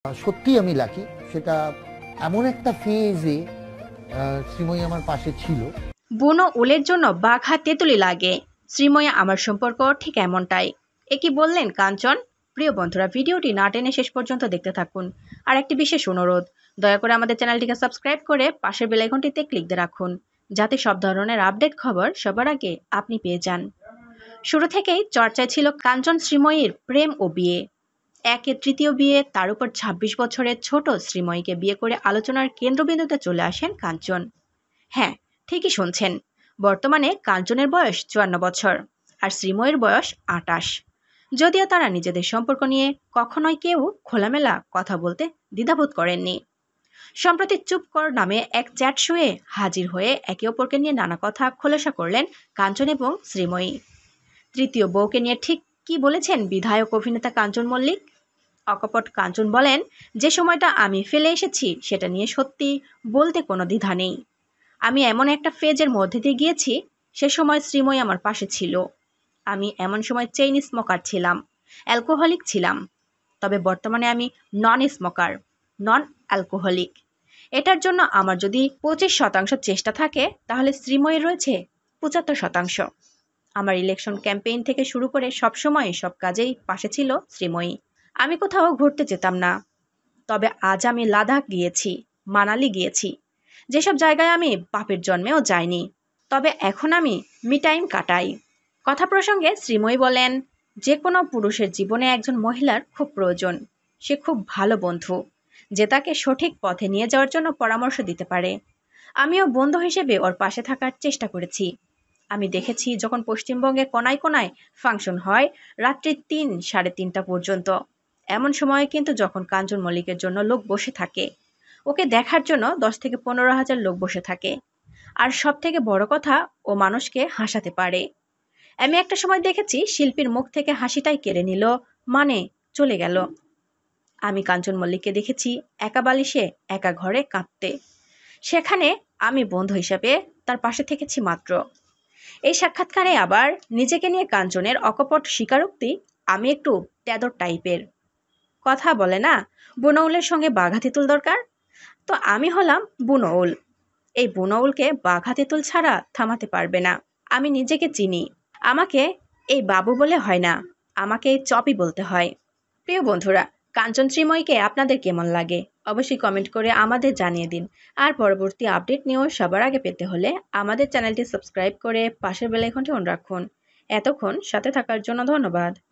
সত্যি আমি লাকি। সেটা এমন একটা ফেজে শ্রীময়ী আমার পাশে ছিল। বুনো উলের জন্য বাঘা তেঁতুলি লাগে, শ্রীময়ী আমার সম্পর্ক ঠিক এমনটাই। এ কি বললেন কাঞ্চন? প্রিয় বন্ধুরা, ভিডিওটি না টেনে শেষ পর্যন্ত দেখতে থাকুন। আর একটি বিশেষ অনুরোধ, দয়া করে আমাদের চ্যানেলটিকে সাবস্ক্রাইব করে পাশের বেল আইকনটিতে ক্লিক দিয়ে রাখুন, যাতে সব ধরনের আপডেট খবর সবার আগে আপনি পেয়ে যান। শুরু থেকেই চর্চায় ছিল কাঞ্চন শ্রীময়ীর প্রেম ও বিয়ে। একে তৃতীয় বিয়ে, তার উপর ২৬ বছরের ছোট শ্রীময়ীকে বিয়ে করে আলোচনার কেন্দ্রবিন্দুতে চলে আসেন কাঞ্চন। হ্যাঁ, ঠিকই শুনছেন। বর্তমানে কাঞ্চনের বয়স ৫৪ বছর আর শ্রীময়ীর বয়স ২৮। যদিও তারা নিজেদের সম্পর্ক নিয়ে কখনোই কেউ খোলামেলা কথা বলতে দ্বিধাবোধ করেননি। সম্প্রতি চুপ কর নামে এক চ্যাট শোয়ে হাজির হয়ে একে অপরকে নিয়ে নানা কথা খোলাসা করলেন কাঞ্চন এবং শ্রীময়ী। তৃতীয় বউকে নিয়ে ঠিক কি বলেছেন বিধায়ক অভিনেতা কাঞ্চন মল্লিক? অকপট কাঞ্চন বলেন, যে সময়টা আমি ফেলে এসেছি সেটা নিয়ে সত্যি বলতে কোনো দ্বিধা নেই। আমি এমন একটা ফেজের মধ্যে দিয়ে গিয়েছি, সে সময় শ্রীময়ী আমার পাশে ছিল। আমি এমন সময় চেইন স্মোকার ছিলাম, অ্যালকোহলিক ছিলাম। তবে বর্তমানে আমি নন স্মোকার, নন অ্যালকোহলিক। এটার জন্য আমার যদি ২৫% চেষ্টা থাকে, তাহলে শ্রীময়ীর রয়েছে ৭৫%। আমার ইলেকশন ক্যাম্পেইন থেকে শুরু করে সবসময় সব কাজেই পাশে ছিল শ্রীময়ী। আমি কোথাও ঘুরতে যেতাম না, তবে আজ আমি লাদাখ গিয়েছি, মানালি গিয়েছি, যেসব জায়গায় আমি বাপের জন্মেও যাইনি। তবে এখন আমি মি টাইম কাটাই। কথা প্রসঙ্গে শ্রীময়ী বলেন, যে কোনো পুরুষের জীবনে একজন মহিলার খুব প্রয়োজন। সে খুব ভালো বন্ধু, যে তাকে সঠিক পথে নিয়ে যাওয়ার জন্য পরামর্শ দিতে পারে। আমিও বন্ধু হিসেবে ওর পাশে থাকার চেষ্টা করেছি। আমি দেখেছি যখন পশ্চিমবঙ্গে কোনায় কোনায় ফাংশন হয় রাত্রি ৩-৩:৩০ পর্যন্ত। এমন সময়ে কিন্তু যখন কাঞ্চন মল্লিকের জন্য লোক বসে থাকে, ওকে দেখার জন্য ১০-১৫ হাজার লোক বসে থাকে। আর সব থেকে বড় কথা, ও মানুষকে হাসাতে পারে। আমি একটা সময় দেখেছি শিল্পীর মুখ থেকে হাসিটাই কেড়ে নিল, মানে চলে গেল। আমি কাঞ্চন মল্লিককে দেখেছি একা বালিশে একা ঘরে কাঁদতে। সেখানে আমি বন্ধু হিসেবে তার পাশে থেকেছি মাত্র। এই সাক্ষাৎকারে আবার নিজেকে নিয়ে কাঞ্চনের অকপট স্বীকারোক্তি, আমি একটু তেদর টাইপের। কথা বলে না, বুনৌলের সঙ্গে বাঘা তেঁতুল দরকার। তো আমি হলাম বুনৌল। এই বুনৌলকে বাঘা তেঁতুল ছাড়া থামাতে পারবে না। আমি নিজেকে চিনি। আমাকে এই বাবু বলে হয় না, আমাকে এই চপই বলতে হয়। প্রিয় বন্ধুরা, কাঞ্চন শ্রীময়ীকে আপনাদের কেমন লাগে অবশ্যই কমেন্ট করে আমাদের জানিয়ে দিন। আর পরবর্তী আপডেট নিয়েও সবার আগে পেতে হলে আমাদের চ্যানেলটি সাবস্ক্রাইব করে পাশের বেল আইকনটি অন রাখুন। এতক্ষণ সাথে থাকার জন্য ধন্যবাদ।